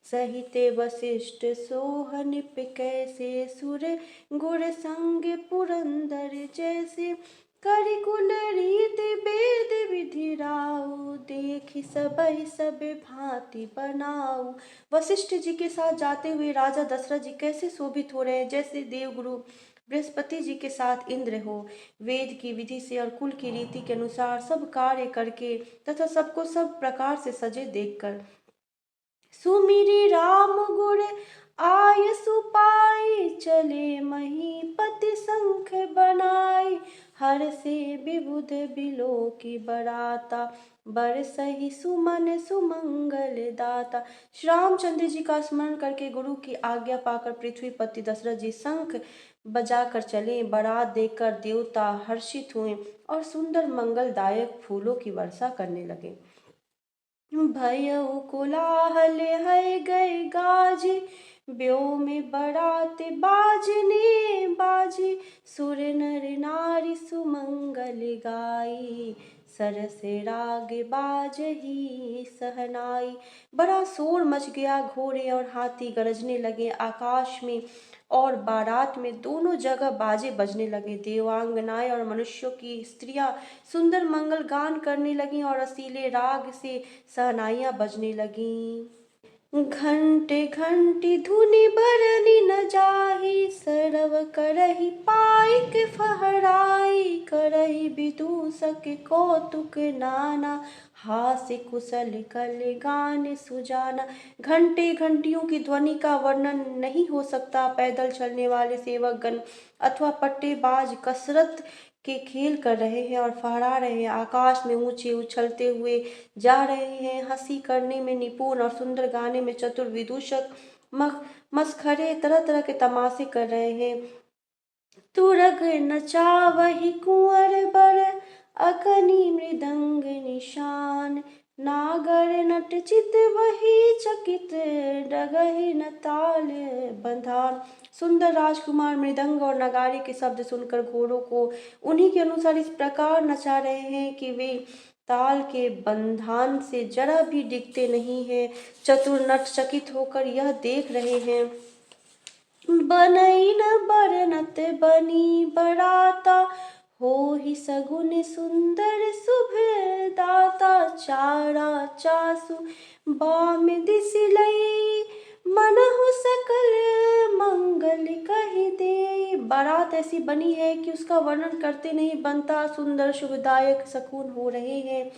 सहिते वशिष्ठ सोहन पे कैसे, सुर गुर संग पुरंदर जैसे, करिकुल रीति वेद विधि राउ, देखि सबहि सब भांति बनाऊ। वशिष्ठ जी के साथ जाते हुए राजा दशरथ जी कैसे शोभित हो रहे हैं, जैसे देवगुरु बृहस्पति जी के साथ इंद्र हो। वेद की विधि से और कुल की रीति के अनुसार सब कार्य करके तथा सबको सब प्रकार से सजे देखकर, सुमिरि राम गुर आय सुपाई, चले महीपति शंख बनाई, हर से विबुध बिलो की बराता, बरसहि सुमन सुमंगल दाता। श्री रामचंद्र जी का स्मरण करके गुरु की आज्ञा पाकर पृथ्वीपति दशरथ जी शंख बजाकर चले। बारात देखकर देवता हर्षित हुए और सुंदर मंगलदायक फूलों की वर्षा करने लगे। भयउ कोलाहल है गए गाजी, ब्योह में बारात बाजने बाजी, सुर नर नारी सुमंगल गाई, सरस राग बाजही सहनाई। बड़ा शोर मच गया, घोड़े और हाथी गरजने लगे आकाश में और बारात में दोनों जगह बाजे बजने लगे। देवांगनाएं और मनुष्यों की स्त्रियां सुंदर मंगल गान करने लगीं और रसीले राग से सहनाइयां बजने लगीं। घंटे घंटी धुनि बरनी न जाही, सरव करहि पाइक फहराई, करहि विदूषक कौतुक नाना, हास्य कुशल कल गान सुजाना। घंटे घंटियों की ध्वनि का वर्णन नहीं हो सकता। पैदल चलने वाले सेवक गण अथवा पट्टेबाज कसरत के खेल कर रहे हैं और फहरा रहे हैं। आकाश में ऊंचे उछलते हुए जा रहे हैं। हंसी करने में निपुण और सुंदर गाने में चतुर विदूषक मस्खरे तरह तरह के तमाशे कर रहे हैं। तुरग नचावहि कुंवर बर, अकनी मृदंग निशान, नागर नट चित वही चकित, डगहि न ताल बंधान। सुंदर राजकुमार मृदंग और नगारे के शब्द सुनकर घोड़ों को उन्हीं के अनुसार इस प्रकार नचा रहे हैं कि वे ताल के बंधान से जरा भी डिगते नहीं हैं। चतुर नट चकित होकर यह देख रहे हैं। बनई न बरनत बनी बराता, होहि सगुन सुंदर शुभ दाता, चारा चासु बाम दिस लई, मनहु सकल मंगल कहि दे। बारात ऐसी बनी है कि उसका वर्णन करते नहीं बनता। सुंदर शुभदायक शकुन हो रहे हैं।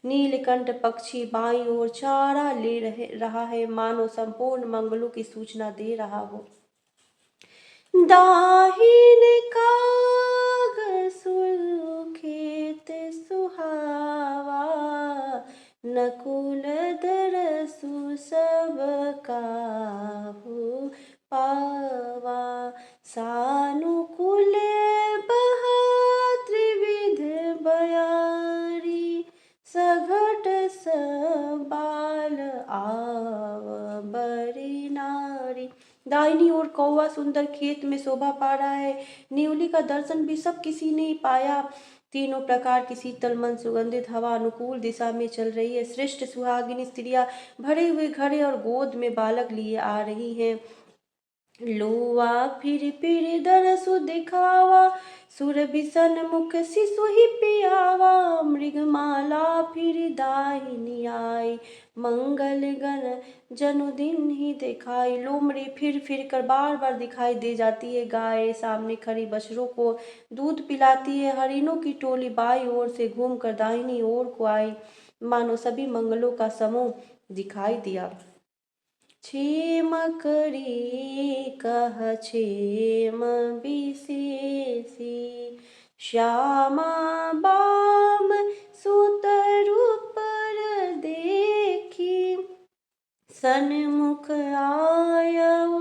नीलकंठ पक्षी बाईं ओर चारा ले रहा है, मानो संपूर्ण मंगलों की सूचना दे रहा हो। दाहिन काग सुखेत सुहावा, नकुल दरसु सब काहू पावा, सानुकूल बह त्रिविध बयारी, सघट सबाल आव बरी नारी। दाहिनी ओर कौवा सुंदर खेत में शोभा पा रहा है। न्योली का दर्शन भी सब किसी ने पाया। तीनों प्रकार की शीतल मन सुगंधित हवा अनुकूल दिशा में चल रही है। श्रेष्ठ सुहागिनी स्त्रियां भरे हुए घड़े और गोद में बालक लिए आ रही हैं। लोआ फिर दरसु दिखावा, सुर बिसन मुख शिशु ही पियावा, मृगमाला फिर दाहिनी आई, मंगल गण जनुदिन ही दिखाई। लोमड़ी फिर कर बार बार दिखाई दे जाती है। गाय सामने खड़ी बछड़ों को दूध पिलाती है। हरिणों की टोली बाई ओर से घूमकर दाहिनी ओर को आई, मानो सभी मंगलों का समूह दिखाई दिया। क्षेम करी कह क्षेम विशेषी, श्यामा बाम सुतरु पर देखी, सन्मुख आयउ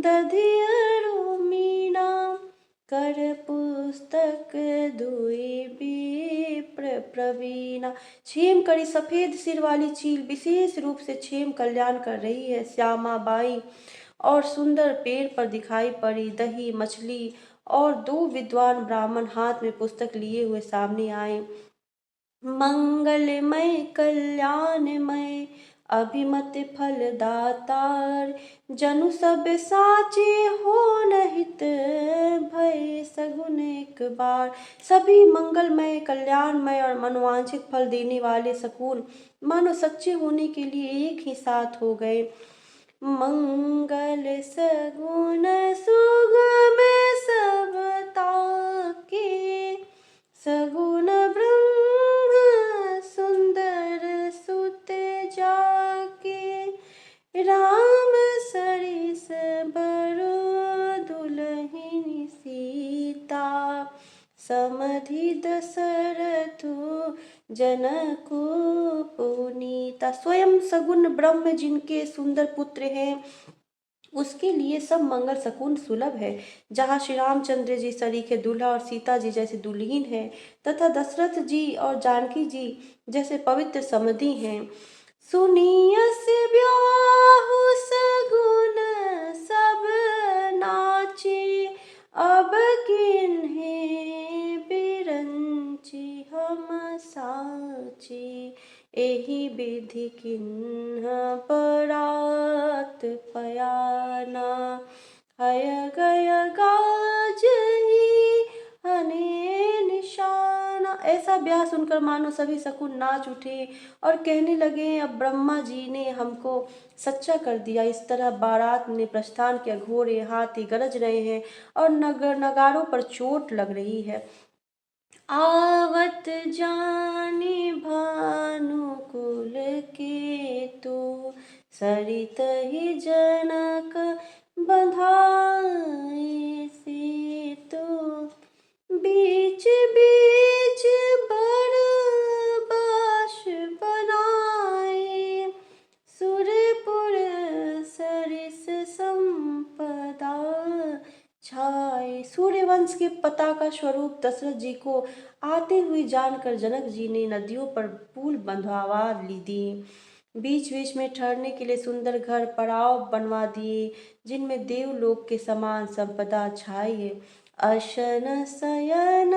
दधियरु मीना, कर पुस्तक दुई विप्र प्रवीणा। क्षेम करी सफेद सिर वाली चील विशेष रूप से क्षेम कल्याण कर रही है। श्यामा बाई और सुंदर पेड़ पर दिखाई पड़ी। दही मछली और दो विद्वान ब्राह्मण हाथ में पुस्तक लिए हुए सामने आए। मंगलमय कल्याणमय अभिमत फलदातार, जनु सब साचे हो नहित भय सगुन एक बार। सभी मंगलमय, कल्याणमय और मनोवांछित फल देने वाले सकून मानो सच्चे होने के लिए एक ही साथ हो गए। मंगल सगुन सुगम सबता के, सगुन ब्रह्म सुंदर सुत जाके। राम सरिस बरु दुलहिन सीता, समधि दशरथु जनकु पुनीता। स्वयं सगुन ब्रह्म जिनके सुंदर पुत्र हैं, उसके लिए सब मंगल सकून सुलभ है। जहाँ श्री रामचंद्र जी सरीखे दूल्हा और सीता जी जैसे दुल्हीन हैं, तथा दशरथ जी और जानकी जी जैसे पवित्र समधि हैं। सुनियस ब्याहु सगुन सब नाचे, अब किन्हें बिरंची हम साचे। एहि विधि किन्ह बरात पयाना, हय गय गाजहि हने निशाना। ऐसा ब्याह सुनकर मानो सभी शकुन नाच उठे और कहने लगे, अब ब्रह्मा जी ने हमको सच्चा कर दिया। इस तरह बारात ने प्रस्थान किया। घोड़े हाथी गरज रहे हैं और नगारों पर चोट लग रही है। आवत जाने भानुकुल केतु, सरित ही जनक बंधाए सेतु। बीच बीच बड़ बाश बनाए, सुरपुर सरिस संपदा छाए। सूर्यवंश के पताका स्वरूप दशरथ जी को आते हुए जानकर जनक जी ने नदियों पर पुल बंधवा दिए। बीच बीच में ठहरने के लिए सुंदर घर पड़ाव बनवा दिए, जिनमें देवलोक के समान संपदा छाई है। अशन शयन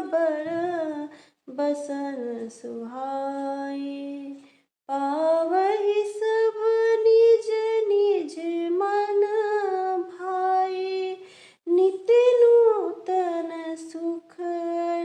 बर बसन सुहाए, पावहि सब निज निज मन भाए। नित्य नूतन सुख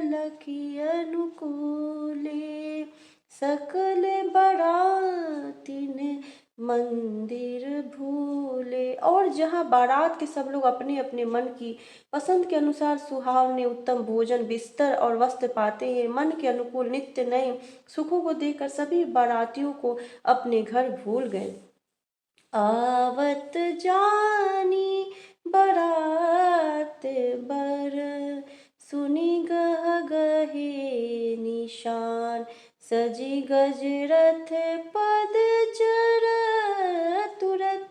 लखी अनुकूले, सकल बरातिन मंदिर भूले। और जहाँ बारात के सब लोग अपने अपने मन की पसंद के अनुसार सुहावने उत्तम भोजन, बिस्तर और वस्त्र पाते हैं, मन के अनुकूल नित्य नए सुखों को देखकर सभी बारातियों को अपने घर भूल गए। आवत जानी बरात बर, सुनी गह गहे निशान। सजी गज रथ पद चर, तुरत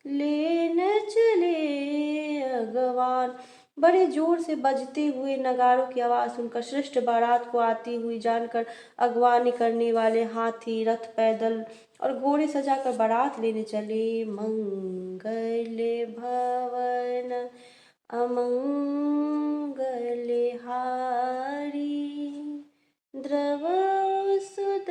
लेन चले अगवान। बड़े जोर से बजते हुए नगाड़ों की आवाज़ सुनकर श्रेष्ठ बारात को आती हुई जानकर अगवानी करने वाले हाथी, रथ, पैदल और घोड़े सजाकर बारात लेने चले। मंगल भवन अमंगल हारी, द्रव सुत